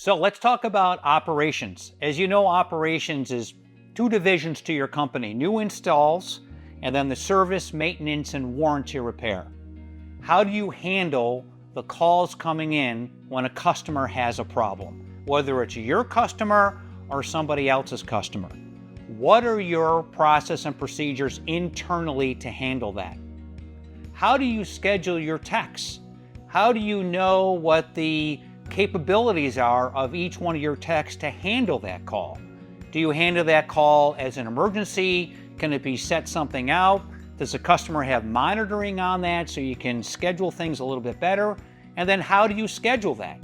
So let's talk about operations. As you know, operations is two divisions to your company: new installs, and then the service, maintenance, and warranty repair. How do you handle the calls coming in when a customer has a problem, whether it's your customer or somebody else's customer? What are your process and procedures internally to handle that? How do you schedule your techs? How do you know what the capabilities are of each one of your techs to handle that call? Do you handle that call as an emergency? Can it be set something out? Does the customer have monitoring on that so you can schedule things a little bit better? And then how do you schedule that?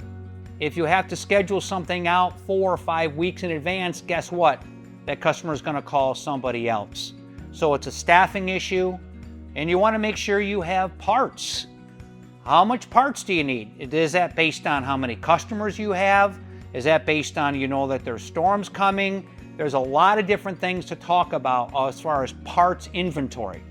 If you have to schedule something out 4 or 5 weeks in advance, guess what? That customer is going to call somebody else. So it's a staffing issue, and you want to make sure you have parts. How much parts do you need? Is that based on how many customers you have? Is that based on, you know, that there's storms coming? There's a lot of different things to talk about as far as parts inventory.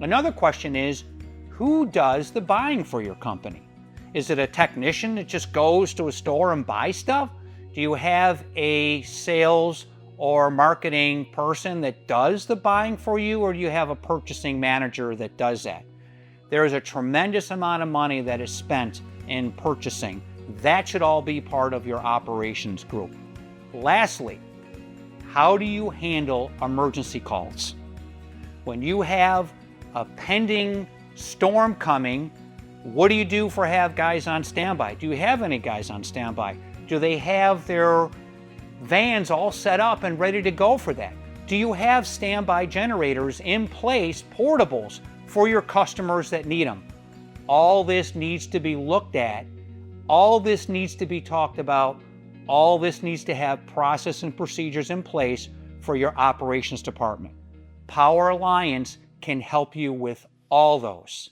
Another question is, who does the buying for your company? Is it a technician that just goes to a store and buys stuff? Do you have a sales or marketing person that does the buying for you, or do you have a purchasing manager that does that? There is a tremendous amount of money that is spent in purchasing. That should all be part of your operations group. Lastly, how do you handle emergency calls? When you have a pending storm coming, what do you do for have guys on standby? Do you have any guys on standby? Do they have their vans all set up and ready to go for that? Do you have standby generators in place, portables, for your customers that need them? All this needs to be looked at. All this needs to be talked about. All this needs to have process and procedures in place for your operations department. Power Alliance can help you with all those.